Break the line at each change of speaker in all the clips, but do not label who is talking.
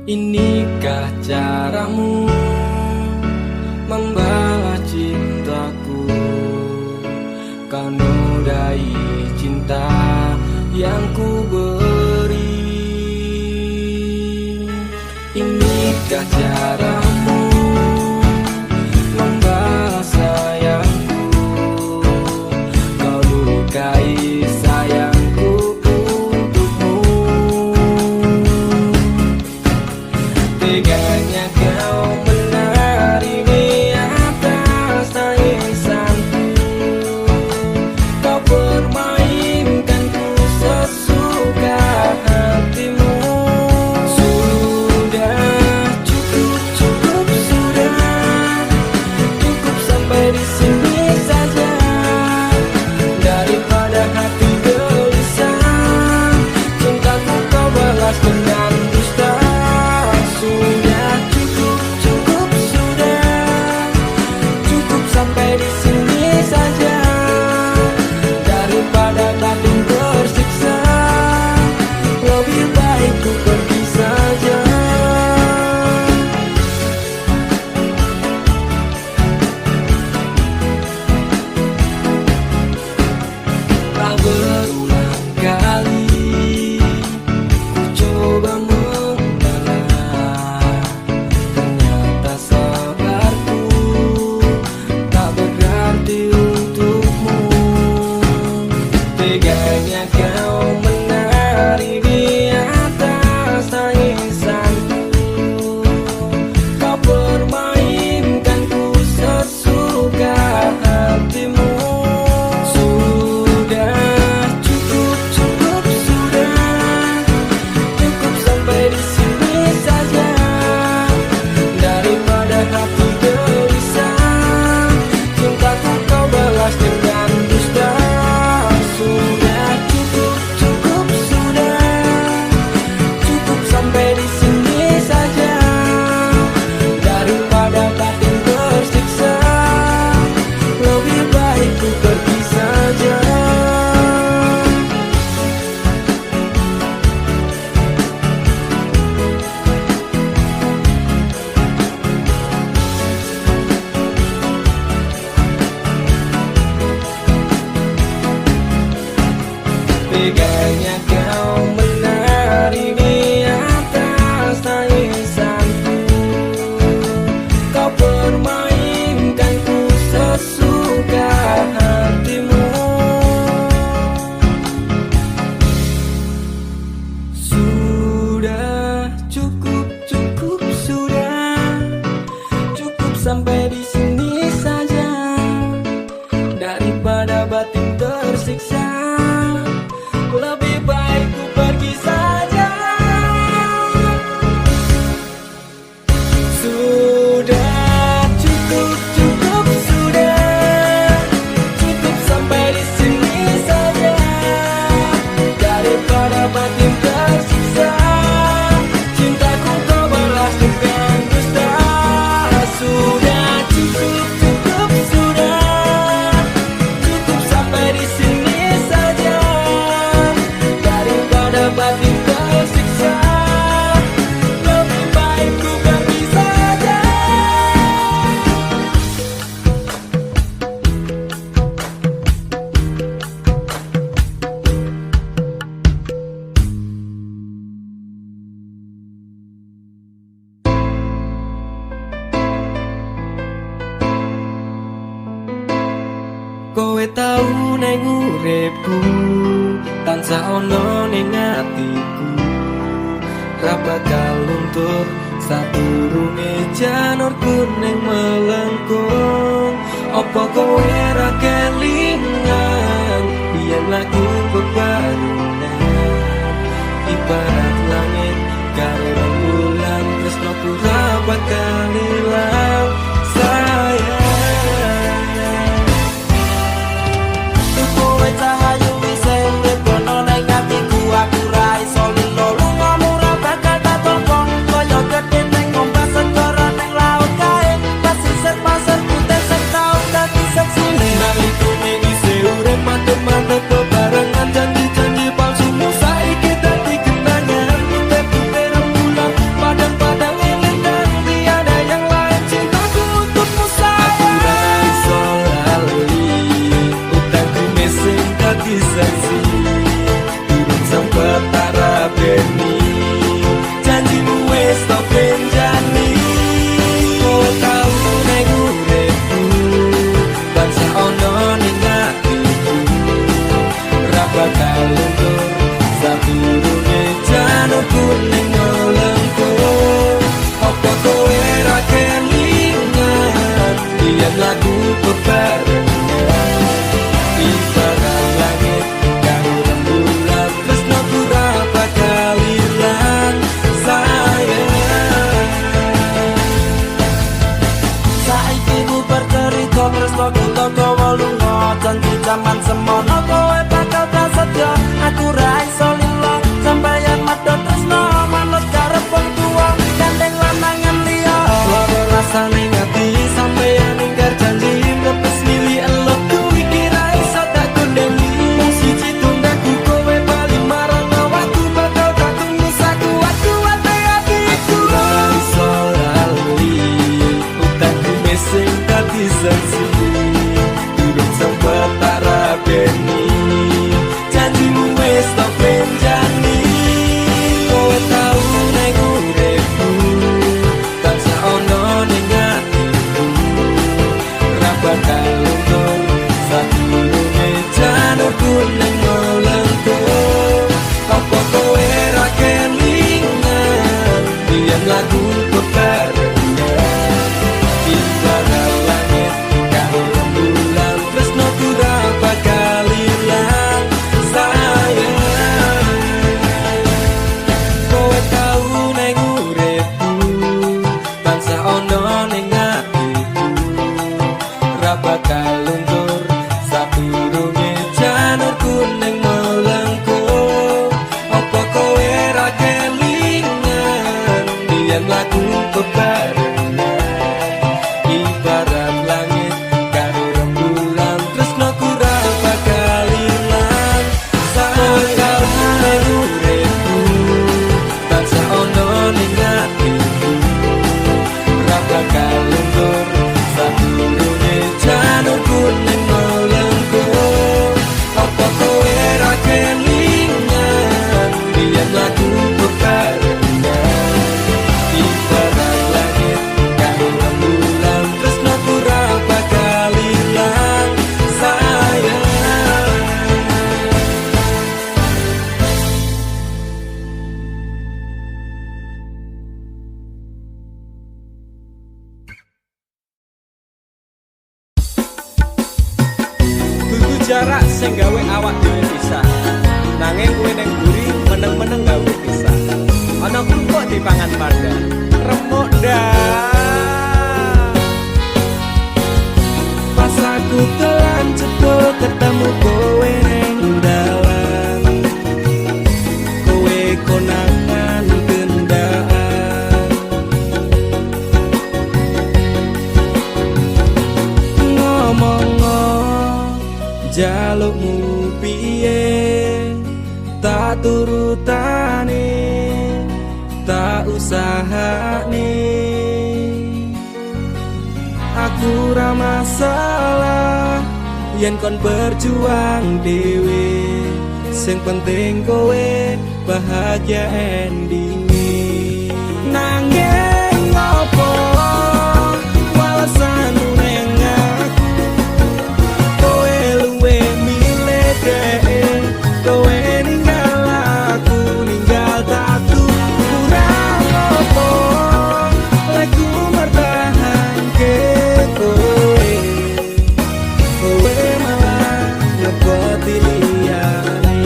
Inikah caramu membalas cintaku? Kau nodai cinta yang ku beri. Inikah caramu membalas sayangku? Kau lukai sayangku untukmu. Teganya kau menari di atas tangisanku. Kau permainkanku sesuka hatimu. Sudah cukup, cukup sudah. Cukup sampai di sini saja. Daripada hati gelisah, cintaku kau balas dengan dusta. Sudah cukup, cukup sudah. Cukup sampai di sini saja. Daripada batin tersiksa, lebih baik ku pergi saja. Tak berulang kali ku coba mengalah, ternyata sabarku tak berarti untukmu. Teganya kau menari di atas tangisanku. Kau permainkanku sesuka hatimu. Sudah cukup, cukup sudah. Cukup sampai di sini saja. Daripada hati gelisah, cintaku kau balas dengan dusta. Sudah cukup, cukup sudah. Cukup sampai di sini saja. Daripada batin tersiksa, lebih baik ku pergi saja. Teganya kau menari di atas tangisanku. Kau permainkanku sesuka hatimu. Sudah cukup, cukup sudah. Cukup sampai di sini saja. Daripada batin tersiksa, lebih baik ku pergi saja. Sudah cukup, cukup sudah. Cukup sampai di sini saja. Daripada batin tersiksa, cintaku kau balas dengan dusta. Sudah cukup, cukup sudah. Cukup sampai di sini saja. Daripada batin tersiksa, lebih baik ku pergi saja. Kowe tau neng uripku, tansah ono ning atiku. Ra bakal luntur sadurunge janur kuning melengkung. Apa kowe ra kelingan biyen lagu bebarengan? Ibarat langit karo rembulan, tresnoku ra bakal ilang sayang. Kowe cahayu wise urip ono ning atiku, aku ra iso lilo lungamu ra bakal tak tokong. Kaya gedhe ning ombak segara ning laut kae, pasisir pasir putih sing tau dadi seksine. Nalika ning isih urip mantep-mantep bebareng ono kowe bakal prasetyo aku ra iso lilo sampeyan madha tresno manut karep wong tuwa gandeng lanangan liya lara rasane ngati sampeyan ingkar janji ngepes mili elok kuwi kira iso tak kondeni wong siji tunggaku kowe bali marang awakku bakal tak tunggu sakuat-kuat hatiku ra iso lali utakku mesing dadi saksi durung sempet tak rabeni janjimu wis tak penjani kowe tau nek uripku tansah ono ning atiku ra bakal luntur sadurunge janurku ning molengku apa kowe ra kelingan biyen lagu bebarengan ibarat langit karo rembulan tresno ora bakal ilang sayang kowe tau ning uripku tansah ono ning atiku ra bakal luntur sadurunge janurku ning molengku apa kowe ra kelingan biyen lagu bebarengan ibarat langit karo rembulan tresno ora bakal ilang sayang uripku tansah ono ning atiku ra bakal luntur sadurunge janurku ning molengku apa kowe ra kelingan biyen lagu bebarengan ibarat langit karo rembulan tresno ora bakal ilang sayang
Dudu jarak sing gawe awak dhewe pisah. Nanging kuwi ning mburi meneng-meneng gawe pisah. Ana krupuk dipangan pada. Remuk dah.
pas aku telan cedul ketemu kowe ning dalan kowe konangan gendaan ngomong jalukmu piye tak turutane tak usahane aku ra masalah yen kon berjuang dhewe sing penting kowe bahagia endinge nanging ngopo walasanmu ning aku kowe luwe milih dhek kowe ninggal aku ninggal tatu kurang ngopo lek ku mertahanke kowe kowe malah ngeboti liyane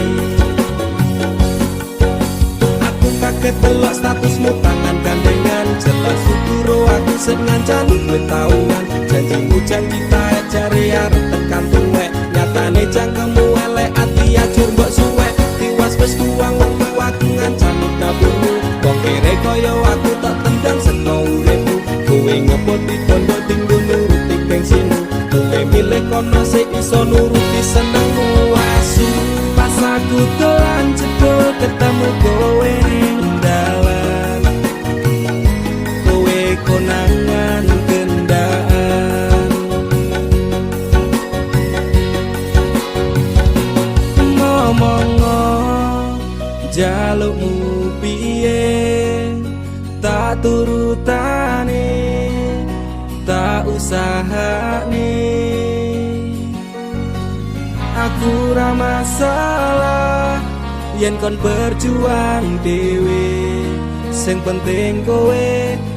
aku kaget delok statusmu tangan gandengan jelas syukur aku sing ngancani kowe taungan janjimu janji tae jare arep tekan tuwek nyatane cangkemmu elek ati ajur mbok suwek tiwas wis tuang wektu aku ngancani dapurmu kok kere kaya aku tak tendang seno uripmu kowe ngepoti bondo tinggo nuruti gengsimu kowe milih kono sing iso nuruti senengmu asu pas aku dolan cedul ketemu kowe ning dalan kowe konangan gendaan ngomong jalukmu piye tak turutane tak usahane aku ra masalah yen kon berjuang dhewe sing penting kowe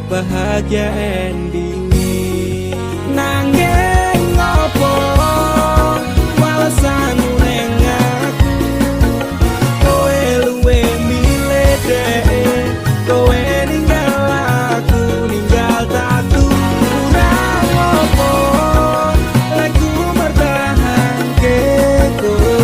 bahagia endinge nanging ngopo walasanmu ning aku kowe luwe milih dhek kowe ninggal aku ninggal tatu kurang ngopo lek ku mertahanke kowe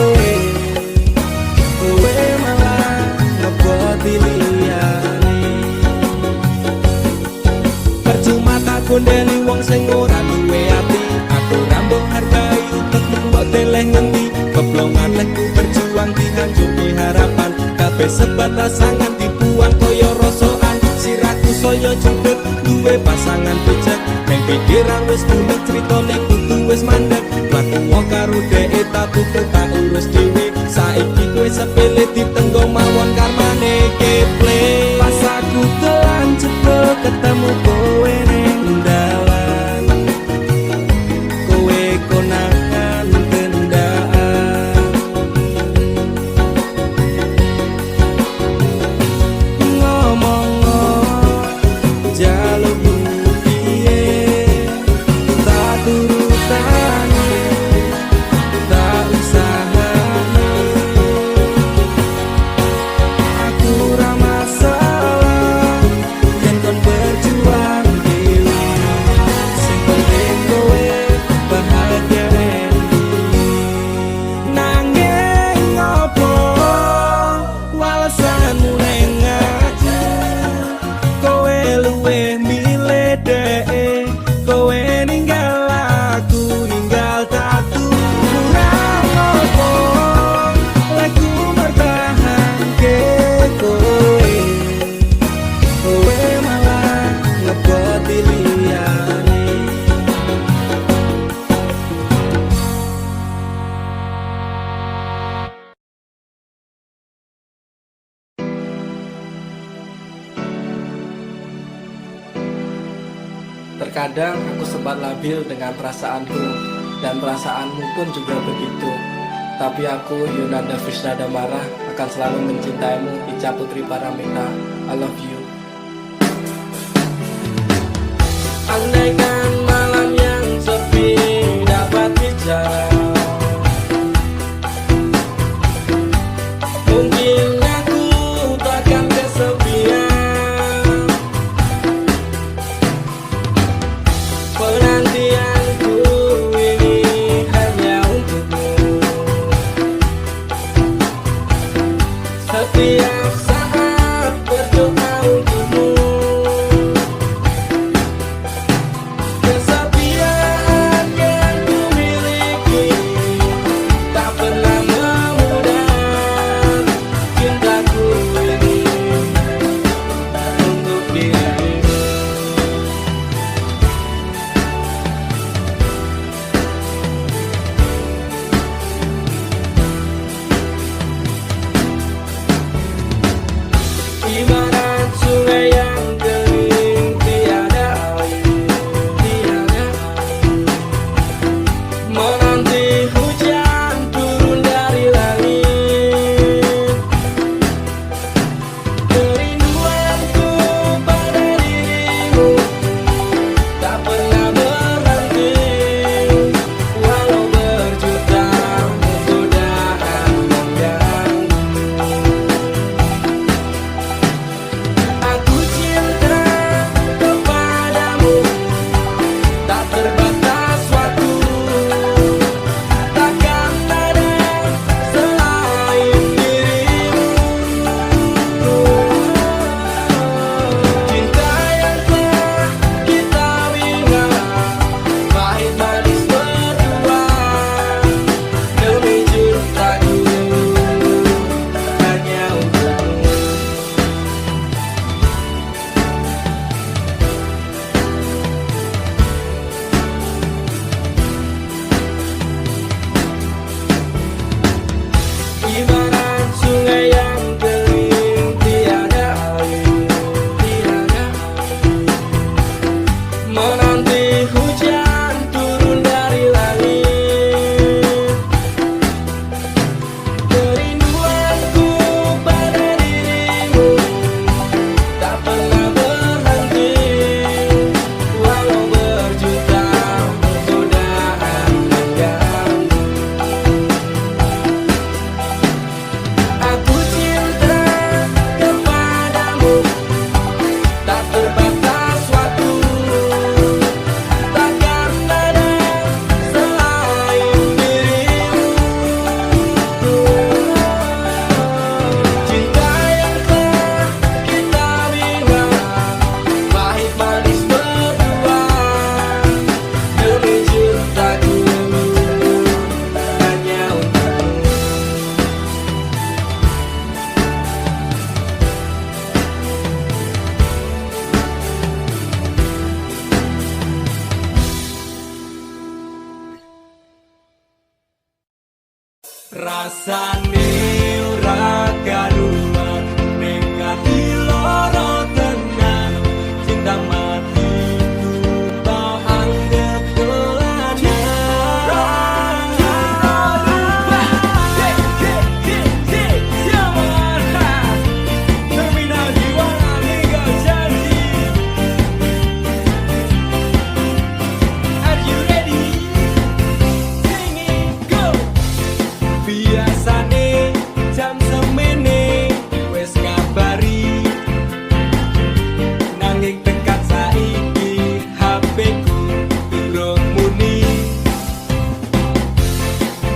Leku berjuang dihancuri harapan, kabeh sebatas sangat dibuang koyo rosokan. Siraku saya judek duwe pasangan pijak, neng pikiran wis bulet critane kudu wis mandek. Mlaku wong karo dhek tak tuku tak urus dhewe, saiki kowe sepele ditenggo mawon karmane keple.
Pas aku telan cepet ketemu kowe ning dalan,
Kowe konangan kendaan,
ngomong
jaluk piye
tak turutane,
tak usahane.
aku ora masalah yen kon berjuang dewe. Sing penting kowe bahagia endi. Nanging ngopo walesanmu ning aku, kowe luwih milih dhek, kowe ninggal aku ninggal tatu. Kurang ngopo lagu bertahan ke kowe, kowe malah ngeboti liyane.
Terkadang aku sempat labil dengan perasaanku, dan perasaanmu pun juga begitu. Tapi aku, Yunanda Fisnada Marah, akan selalu mencintaimu, Ica Putri Paramita. I love you.
Andaikan malam yang sepi dapat bicara, mungkin aku takkan kesepian. Penantianku ini hanya untukmu. Setiap saat berdoa untukmu. Kesepian yang ku miliki tak pernah memudar cintaku ini untuk dirimu.
rasane ora karuan ning ati lara tenan cinta mati tak anggap biasane jam semene wes ngabari nanging tekan saiki HP ku durung muni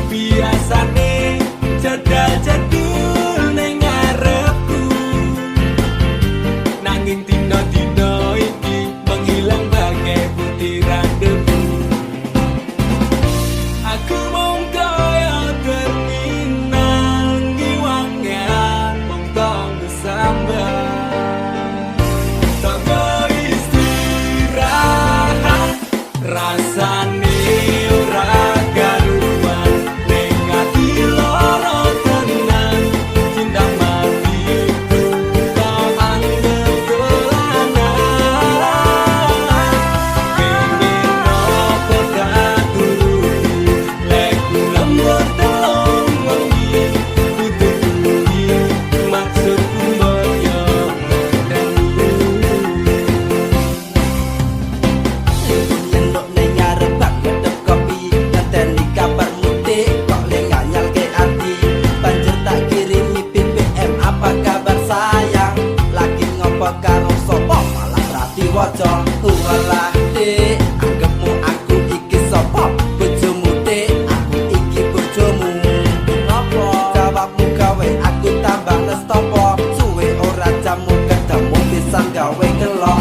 biasane jadul-jadul ning ngarepku nanging dina-dina iki menghilang bagai butiran debu aku mung kaya terminal ngiwangan mung tanggo sambat tanggo istirahat rasane ora karuan ning ati lara tenan cinta mati tak anggap dolanan pengen apa tak turuti lekku lembur telung wengi kututuhi maksudku boyo
Nyenduk ning ngarep bak ngedep kopi ngenteni kabar mudik kok le nganyal ke ati banjur tak kirimi BBM apa kabar sayang lagi ngopo karo sapa malah rati waca walah dik anggapmu aku iki sapa bojomu dik aku iki bojomu ngopo jawabmu gawe aku tambah nestopo suwe ora jamu ketemu pisan gawe kelok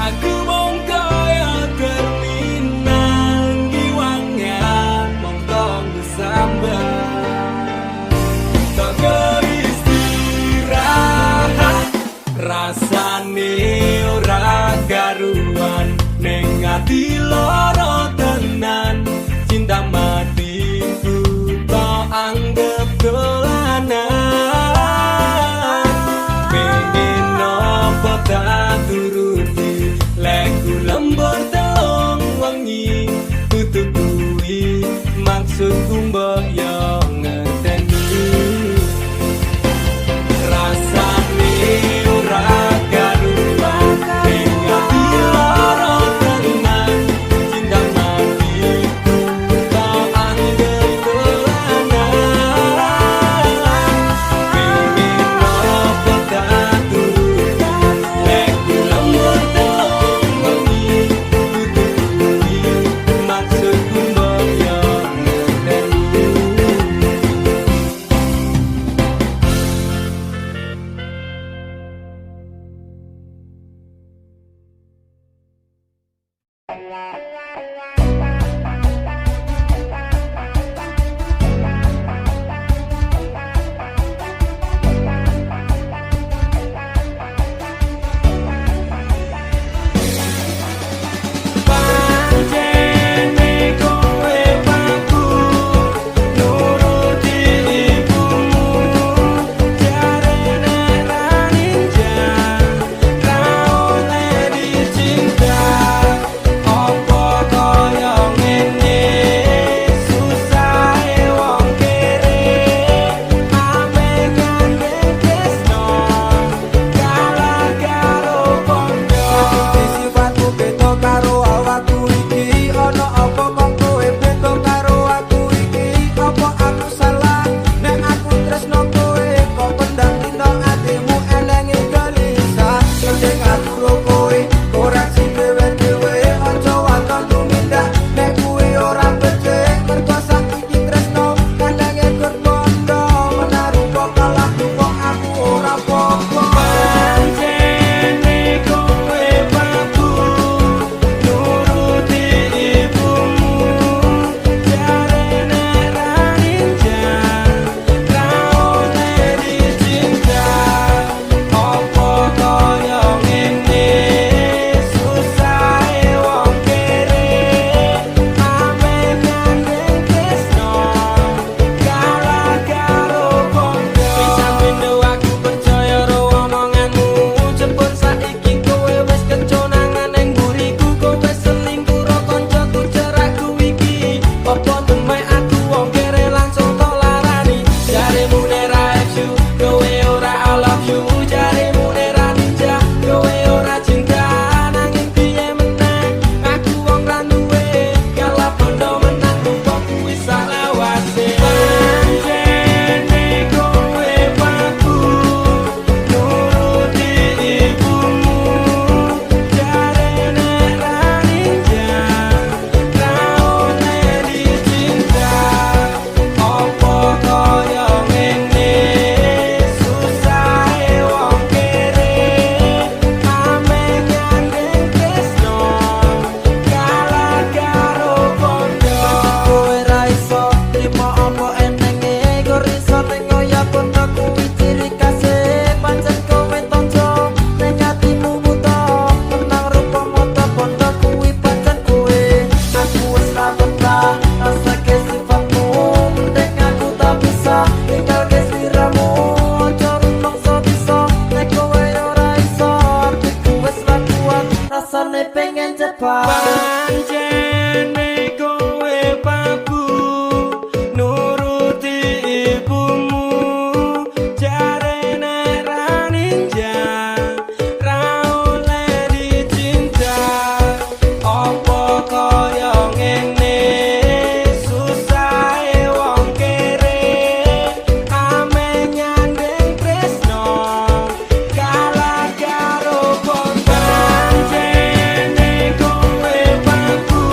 aku mung kaya terminal ngiwangan mung tanggo sambat tanggo istirahat rasane ora karuan ning ati lara tenan cinta mati ku tak anggap dolanan pengen apa tak turuti lekku lembur telung wengi tutupi maksudku mbok yo ngerteni rasane ora karuan ning ati lara tenan cinta mati tak anggap dolanan pengen apa tak turuti lekku lembur telung wengi tutupi maksudku mbok yo ngerteni Pancene kowe pabu nuruti ibumu, jarene ra ninja ra oleh dicinta. Apa kaya ngene susahe wong kere, ame nyandeng tresno kalah karo kontrak. Pancene kowe pabu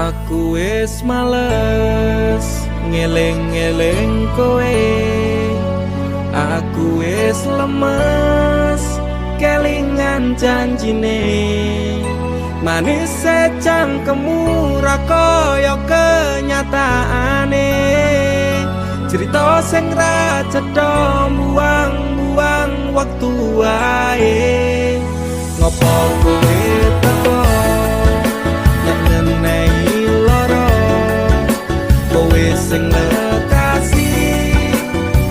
Aku wis males ngeling-eling kowe, aku wis lemes kelingan janjine. Manis secangkemmu ra kaya kenyataane, cerita sing ra cetha buang-buang waktu wae. Ngopo kowe teko nek ngenehi lara, kowe sing lekasi,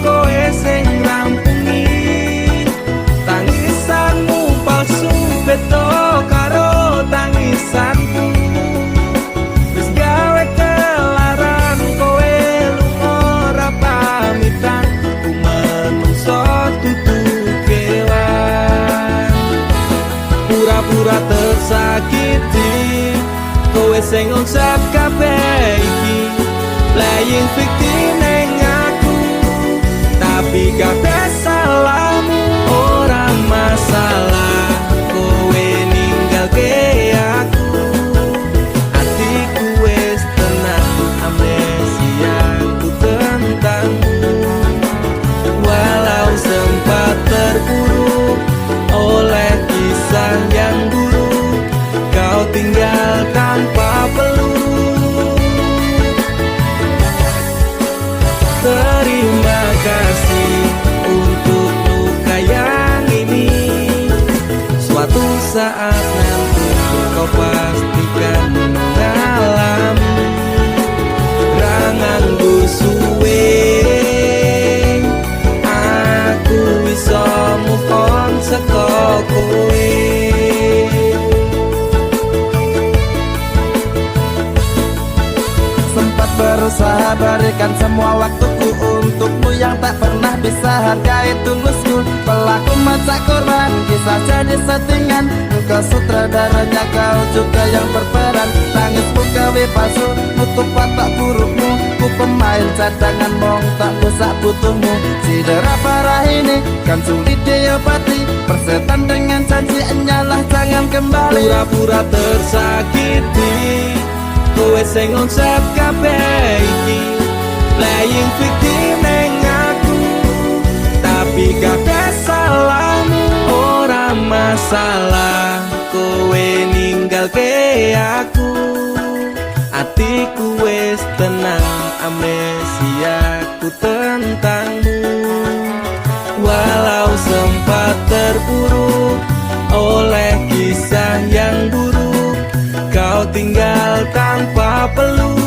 kowe sing rampungi. Tangisanmu palsu beda karo tangisanku, wis gawe kelaran kowe lunga ora pamitan. Ku menungso dudu kewan, pura-pura tersakiti, kowe sing ngonsep kabeh iki. Playing victim ning aku, tapi kabeh salahmu. Ora masalah kowe ninggalke aku, hatiku wis tenang, amnesiaku tentangmu. Walau sempat terpuruk oleh kisah yang buruk, kau tinggal tanpa peluru. Terima kasih untuk luka yang ini, suatu saat nanti kau pastikan mengalami. Rangangku suwe, aku bisa move on saka kowe.
Sempat berusaha berikan semua waktuku untukmu yang tak pernah bisa hargai tulusku. Pelaku macak korban, kisah jadi settingan. Engkau sutradaranya, kau juga yang berperan. Tangismu gawe palsu, nutup watak burukmu. Ku pemain cadangan, mong tak bisa butuhmu. Cedera parah ini kan sulit diobati, persetan dengan janji hanyalah jangan kembali.
Pura-pura tersakiti, kowe sing ngonsep kabeh iki. Playing victim ning aku, tapi kabeh salahmu. Ora masalah kowe ninggalke aku, hatiku wis tenang, amnesiaku tentangmu. Walau sempat terpuruk oleh kisah yang buruk, kau tinggal tanpa peluk.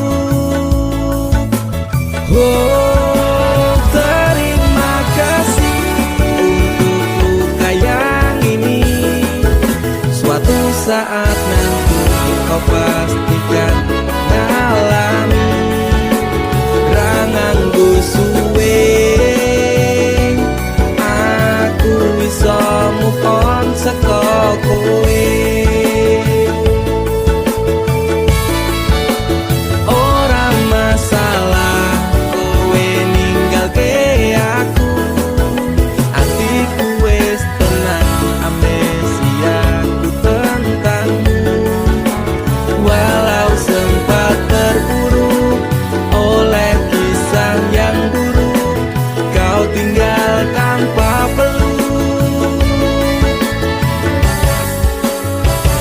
Oh, terima kasih untuk luka yang ini, suatu saat nanti kau pastikan mengalami. Rangangku suwe, aku bisa move on saka kowe.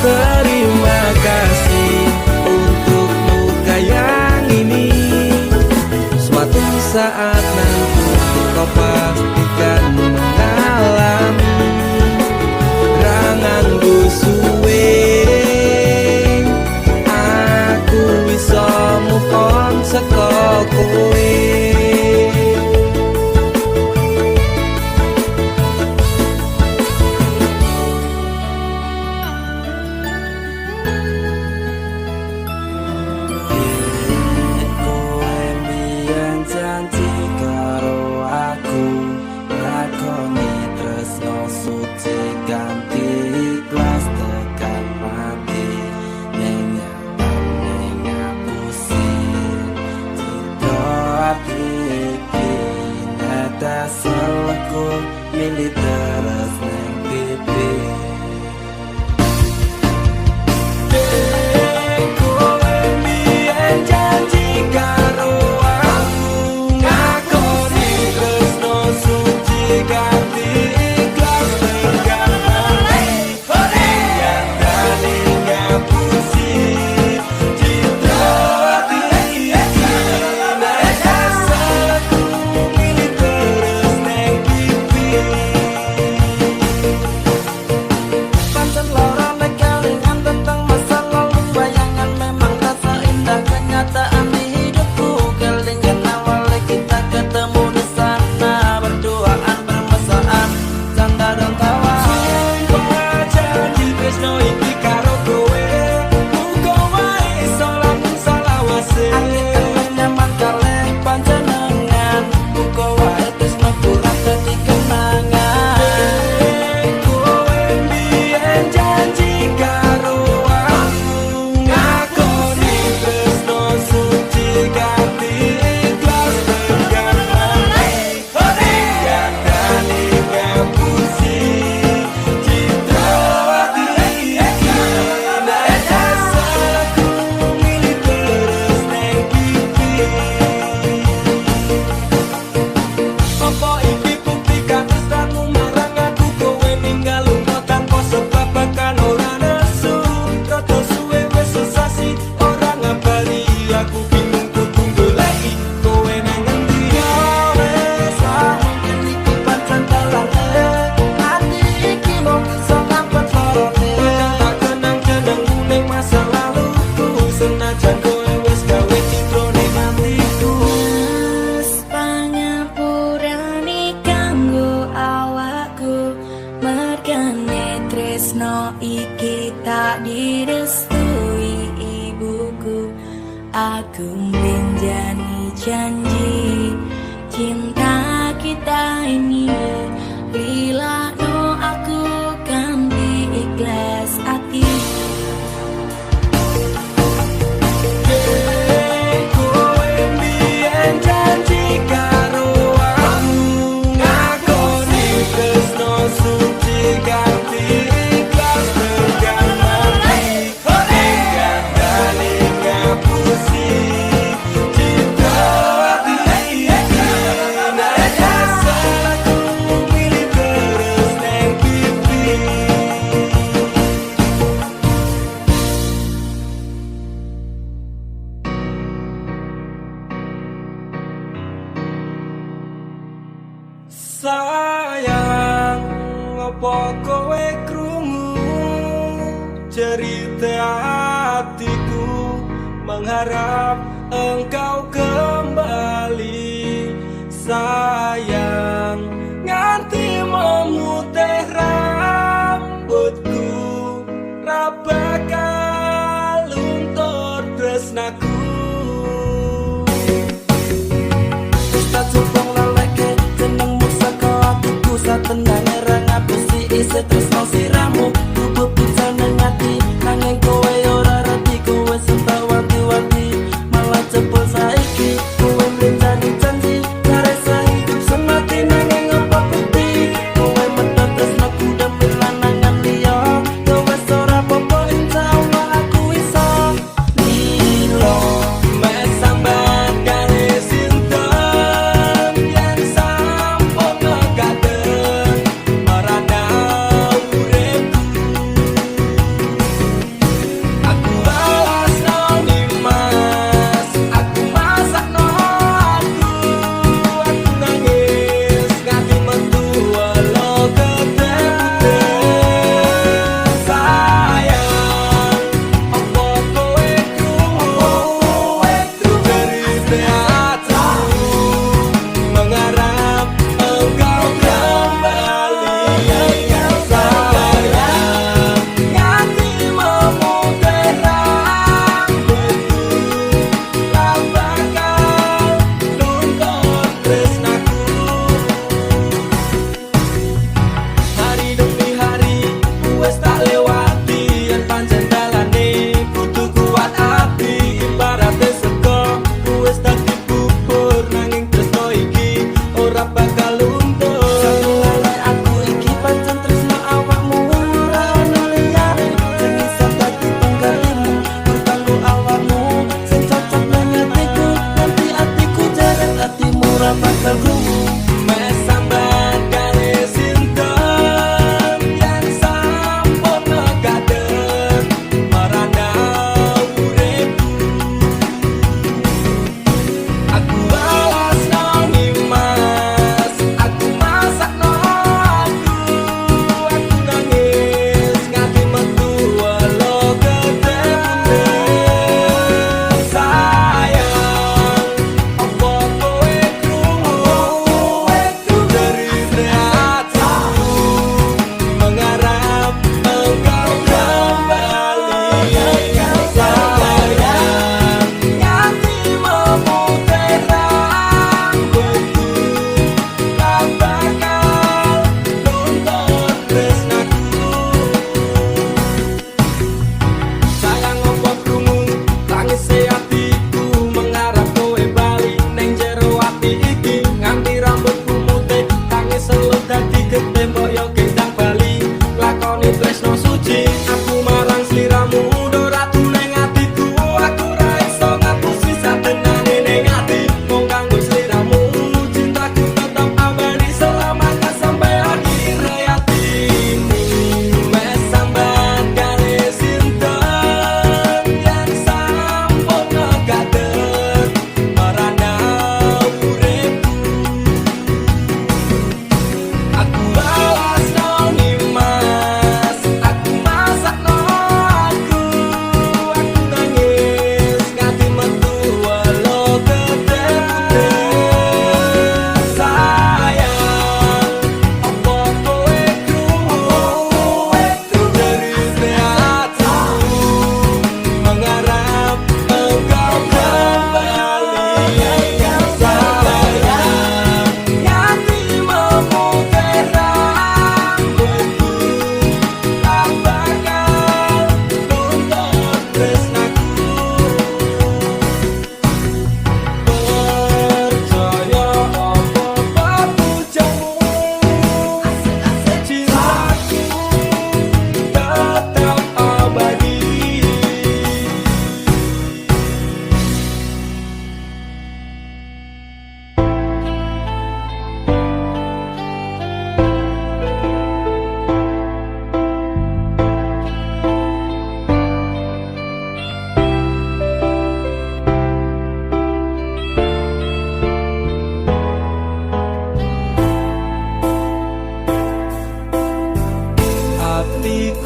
Terima kasih untuk luka yang ini, suatu saat nanti kau pastikan mengalami. Rangangku suwe, aku bisa move on saka kowe.
Janji karo aku, lakoni tresno suci ganti ikhlas tekan mati. Nyenyakan nyenyapusi Cito hati iki nada seleku milih teres neng pipi.
Kowe
tresno iki tak direstui ibuku. Aku menjani janji cinta kita ini, bila no aku kan ikhlas hati.
Kowe mbiyen janji karo aku, ngakoni tresno suci ganti ikhlas tekan mati. Enggan kali ngapusi cinta hati iki. Nek salahku pilih terus neng pipi. Sayang, apa kowe krungu cerita hatiku, mengharap engkau kembali. Sayang, nganti memutih rambutku, ra bakal luntur tresnaku.
Tak cupang laleke jenengmu saka atiku, satenang era ngapusi isi tresno siramu. Tubuh bisa nang ati nanging kowe ora reti, kowe sentak wanti-wanti malah cepul saiki. Kowe menjadi janji karesa hidup semati nanging apa bukti kowe medhot tresnoku demi lanangan liya. Yo wes ora apa-apa insyaallah aku iso nilo.
Mek sambat kali sinten yen sampun kadang marana uripku.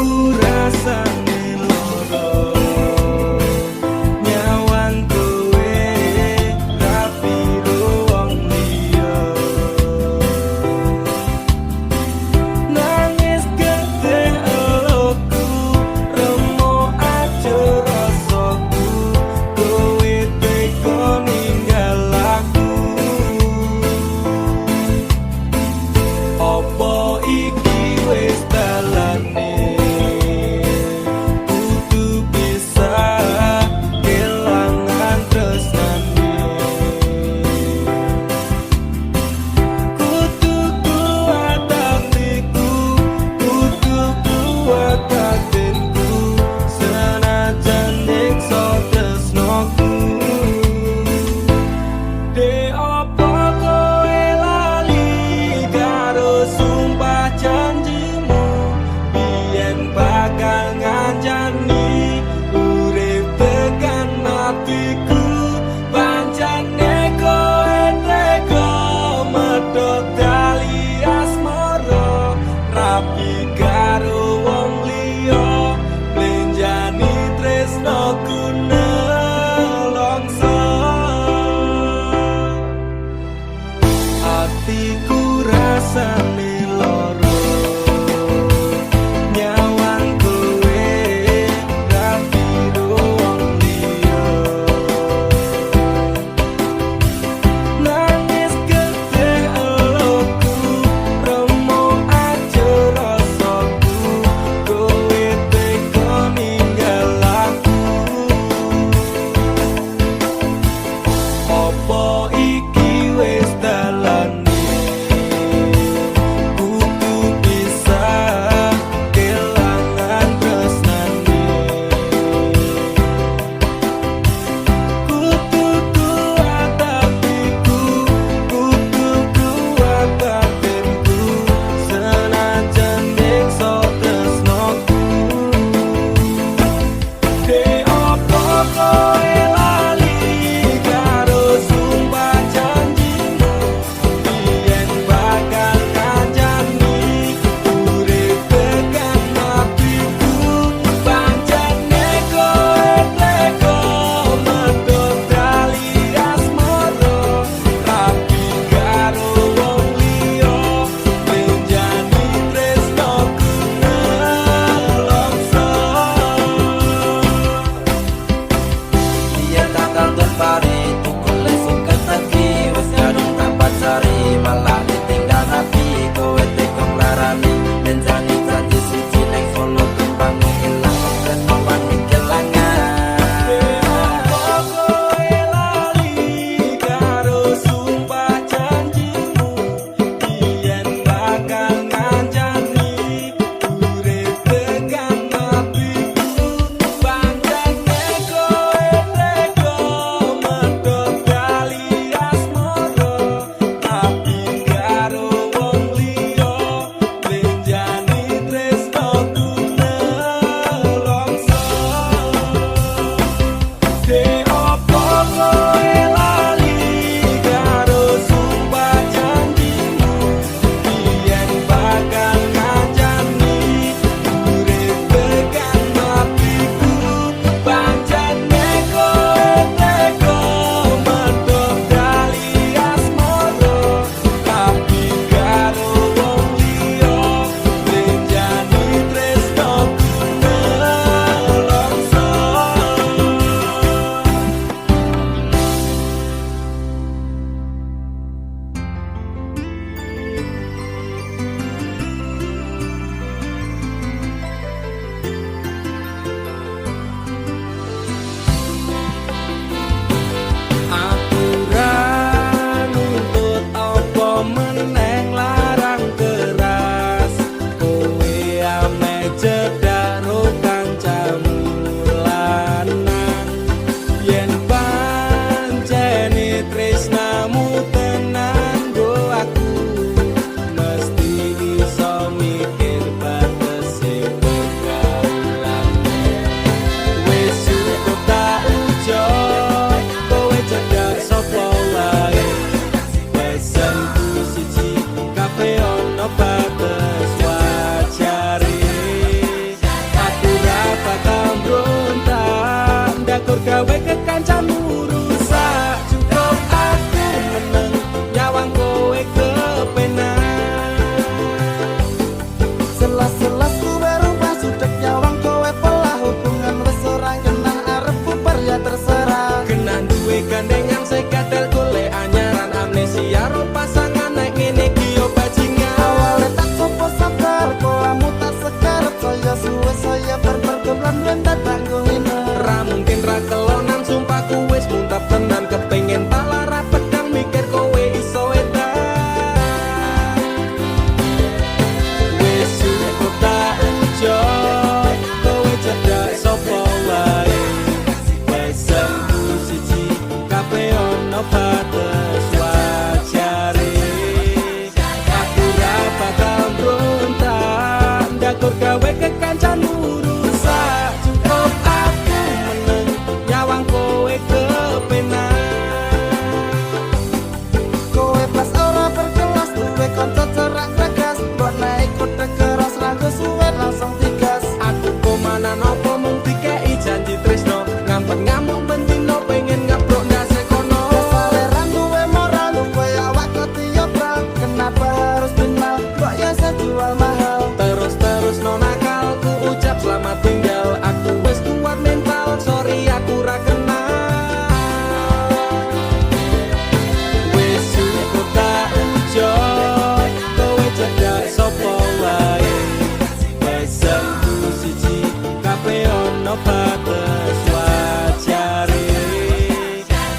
rasane loro nyawang kowe rapi wong liya nangis gede eloku remo aja rasaku kowe teko ninggal aku opo iki wis dalane
saya suwe saya berpergoblan bentar tanggung ini.
Ra mungkin ra kelonan sumpah ku wis muntap tenan kepengin tak lara pedang mikir kowe iso edan. Wis cukup tak enjoy kowe cedak sapa wae. Pesanku siji kabeh ono batas wajare. Aku ra bakal brontak ndakur gawe kekancanmu rusak. Cukup aku meneng nyawang kowe kepenak.
Kowe pas ora berkelas duwe kanca cerak tegas, mbok naik kuda keras ragu suwe langsung digas.
Aku komana nopo mung dikei janji tresno ngampet ngamuk bendino pengen ngebrok ndase kono.
Saleran duwe moral duwe awak ketiobrak, kenapa harus binal kok ya saya jual mahal.
Terus no nakal ku ucap selamat tinggal. Aku wis kuat mental sorry aku ra kenal. Wis cukup tak enjoy kowe cedak sapa wae. Pesanku siji kabeh ono batas wajare.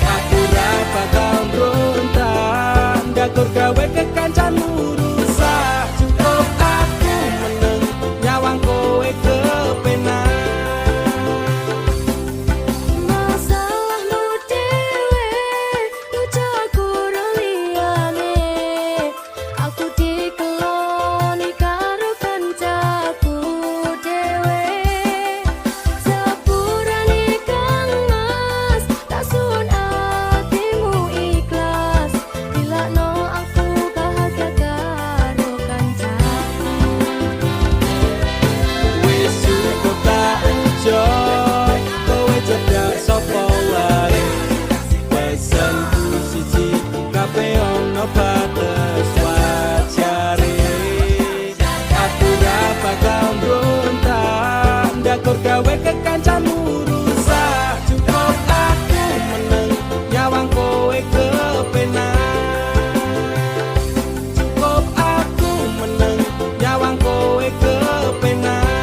Aku ra bakal brontak ndakur gawe kekancanmu rusak. Cukup aku meneng nyawang kowe kepenak.
Masalahmu dewe, ucapku liyane. Aku dikeloni karo kancaku dewe. Sepurane kang mas, tak sun atimu ikhlas. Dilakno aku bahagia karo kancaku.
Wis cukup tak enjoy kowe cedak sapa wae. Pesanku siji kabeh ono batas wajare. Aku ra bakal brontak ndakur gawe kekancanmu rusak. Cukup aku meneng nyawang kowe kepenak. Cukup aku meneng nyawang kowe kepenak.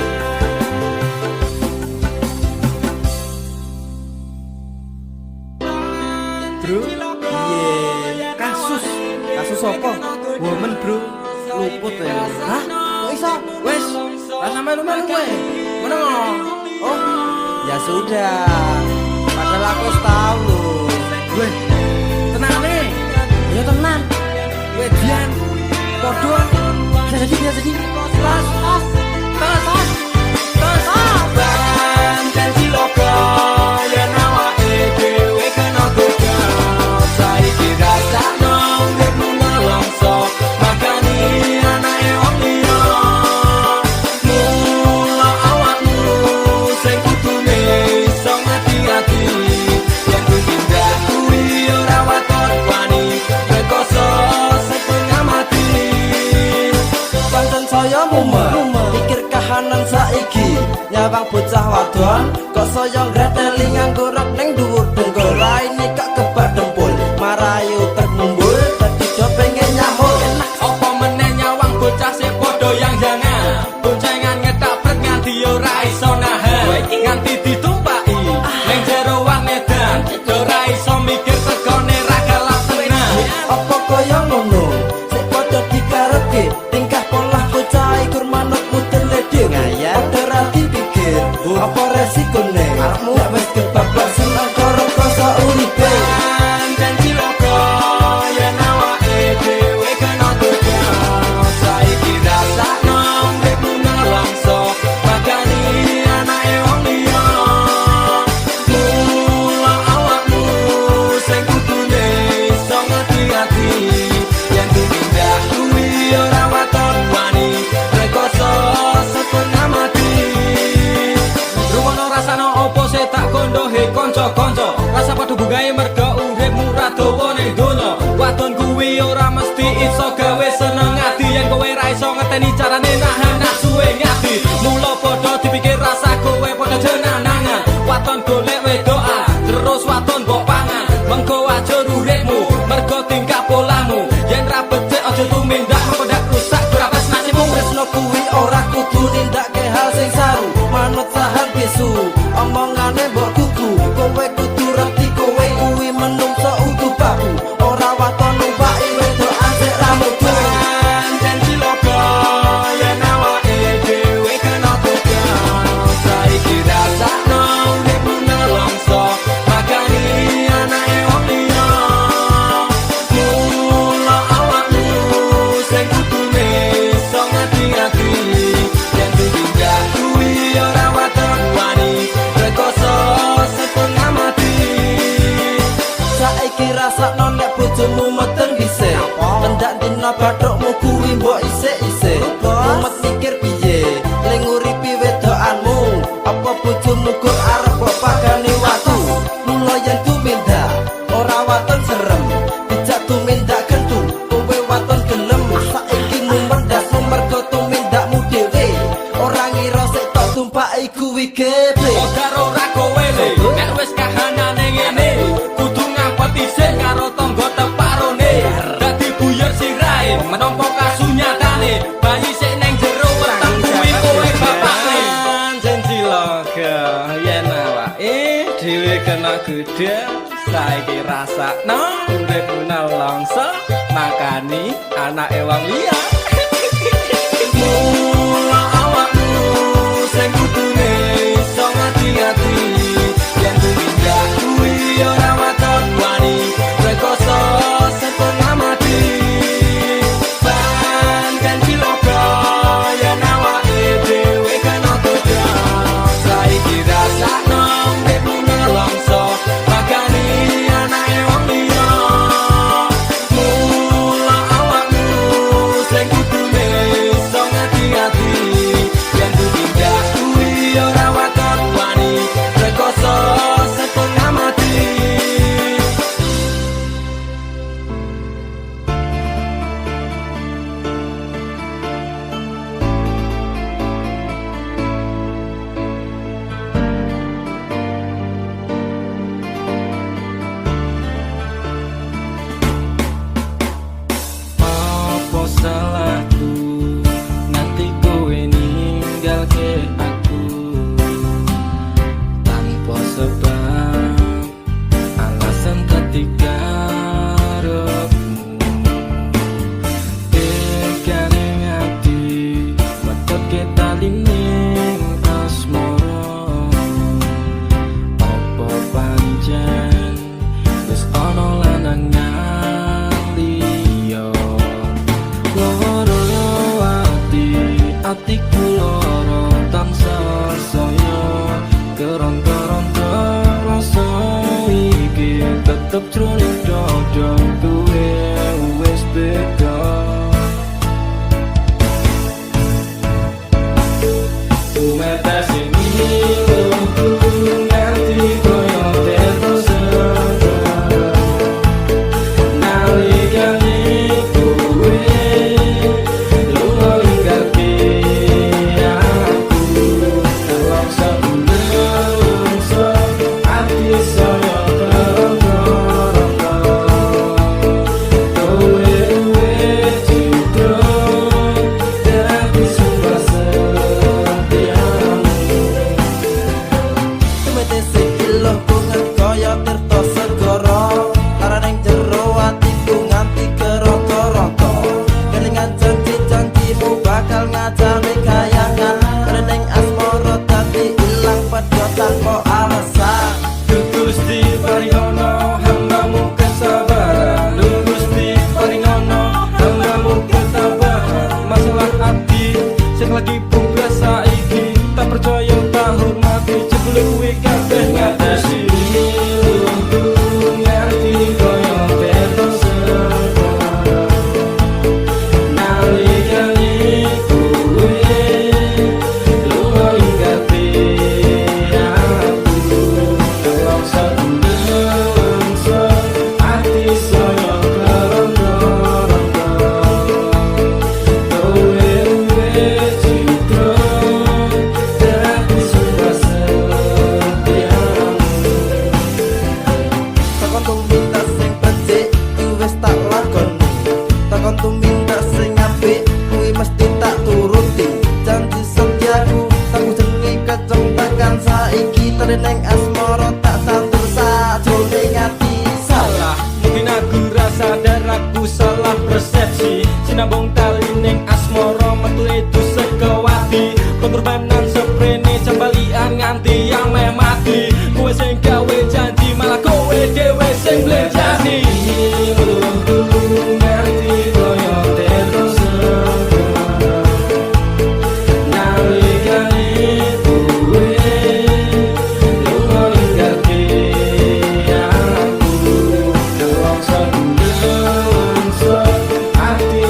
Bro, iya, kasus apa? Woman bro, luput ya. Hah? Kok iso? Wes, lah sampe lu-melu kowe. Ngono ngono. Oh, ya sudah. Padahal aku wis tau lho. Weh, tenang nih. Ya tenan. Weh, Dian. Podo. Bisa jadi. Tas.
Ban janji loko yen awake dhewe kena godhong. Saiki rasakno uripmu nelongso makani anake wong liya. Mula awakmu sing kudune iso ngati-ati. Yen tindak kuwi ora waton wani rekoso setengah mati.
Pancen saya mumet mikir kahanan saiki nyawang bocah wadon kok saya ngreteli nganggo rok ning dhuwur dengkul raine kok kebak dempul marayu terkumpul dadi do pengen nyahul enak.
Apa meneh nyawang bocah sing padha yang jangan boncengan ngetapret nganti ora iso nahan nganti ditumpaki ning jero wang edan ora iso mikir tegone ra kelap tenan.
Apa kaya ngono sik padha dikarepke tingkah pola bocah ikur manuk mudeng ledhe ngaya padha ra dipikir apa resikone nek wis kebablasan angkara koso urip malah bathukmu kuwi mbok isik-isik. Umet mikir piye ling nguripi wedokanmu? Apa bojomu gur arep mbok pagani watu? Mula yen tumindak ora waton serem, dijak tumindak kentu kowe waton gelem. Saiki mumendas mergo tumindakmu dhewe, ora ngira sik tok tumpaki kuwi geble.
Ora kowe le, nek wis kahanane ngene, kudu ngapeti sik karo tangga teparone. Dadi buyar sirahe, menapa kasunyatane, bayi sik neng jero weteng kuwi kowe bapakne.
Jan cilaka yen awake dhewe kena gedhe saiki rasakno urip nalangsa makani anake wong liya.
Mula awakmu sing kudune iso ngati-ati, yen tumindak kuwi ora waton wani, rekoso setengah mati. Pancen cilaka yen awake dhewe kena godha, saiki rasakno uripmu nelongso makani anake wong liya. Mula awakmu sing kudune iso ngati-ati, yen tumindak kuwi ora waton wani, rekoso setengah mati.
Apa salahku nanti kowe ninggalke aku tanpa sebab alasan ketika repmu tekane ngati wetot ketaling asmara. Apa pancen wis ana lanangan liya? Loro atiku loro tansah saya keron-keron rasa iki tetep jroning dada kowe wis beda. Umetasi ngiluku nganti koyo terus nalikane kowe lunga ninggalke aku dalam saunelungso ati saya terong-terong kowe juga terhati sumpah setiamu.
Tumete sikilo kunget kaya tirta segara, larane jero atiku nganti keroko-roko. Kelingan janji-janjimu bakal ngajari kayangan, reneng asmara dadi ilang padha tanpa alasan.
Gusti paringono hambamu kesabaran, Gusti paringono hambamu ketabahan. Masalah ati sing lagi bugas saiki tak percaya tak hormati jebule kuwi kabeh ngatasi lungguh ngerti koyo terus nalikane kowe lunga ninggalke aku dalam saunelungso ati saya keron-keron kowe juga terhati sumpah setiamu.
Takon tumindak sing becik kuwi wis tak lakoni, takon tumindak sing apik kuwi mesti tak turuti. Janji setiaku tak jenenge keceng tekan saiki teneng asmara tak tandur sajroning ati.
Salah, mungkin aku rasa dan aku salah persepsi. Sinambung tali ning asmara metu itu sekewati. Pengorbanan seprene jambalian nganti yang meh mati. Kowe sing gawe janji malah kowe dhewe sing blenjani. Ngerti koyo terus nalikane kowe lunga ninggalke aku dalam saunelungso ati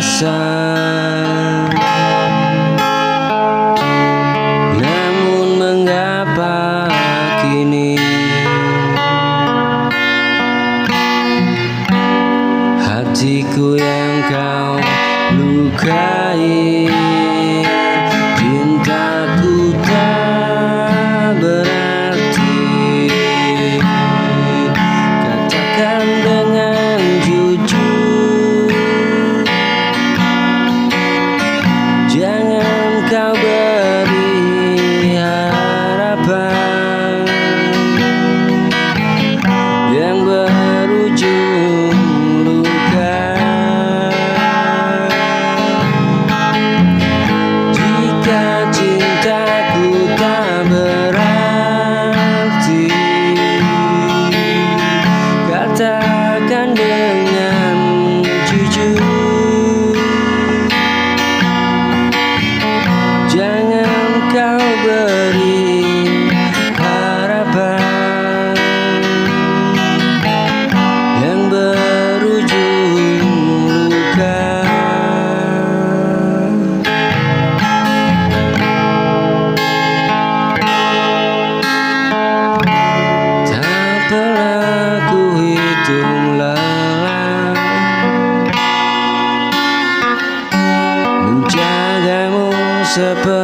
rasa. Namun mengapa kini hatiku yang kau lukai, cintaku tak berarti. Katakan dengan jujur, jangan kau beri harapan yang berujung luka. Jika cintaku tak berarti, katakan dengan jujur, jangan kau beri harapan yang berujung luka. Tak pernah ku hitung lelah menjagamu seperti